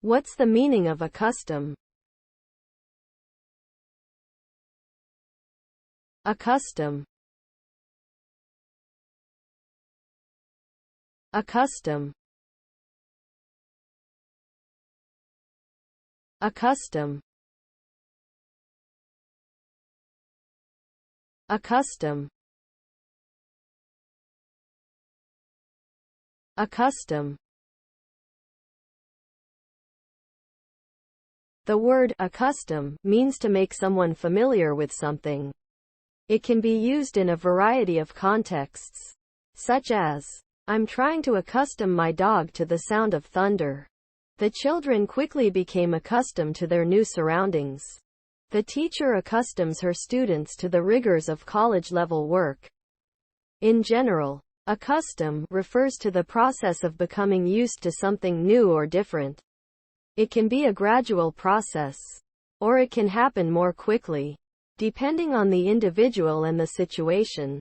What's the meaning of accustom? Accustom. Accustom. Accustom. Accustom. Accustom. The word accustom means to make someone familiar with something. It can be used in a variety of contexts, such as, I'm trying to accustom my dog to the sound of thunder. The children quickly became accustomed to their new surroundings. The teacher accustoms her students to the rigors of college-level work. In general, accustom refers to the process of becoming used to something new or different. It can be a gradual process, or it can happen more quickly, depending on the individual and the situation.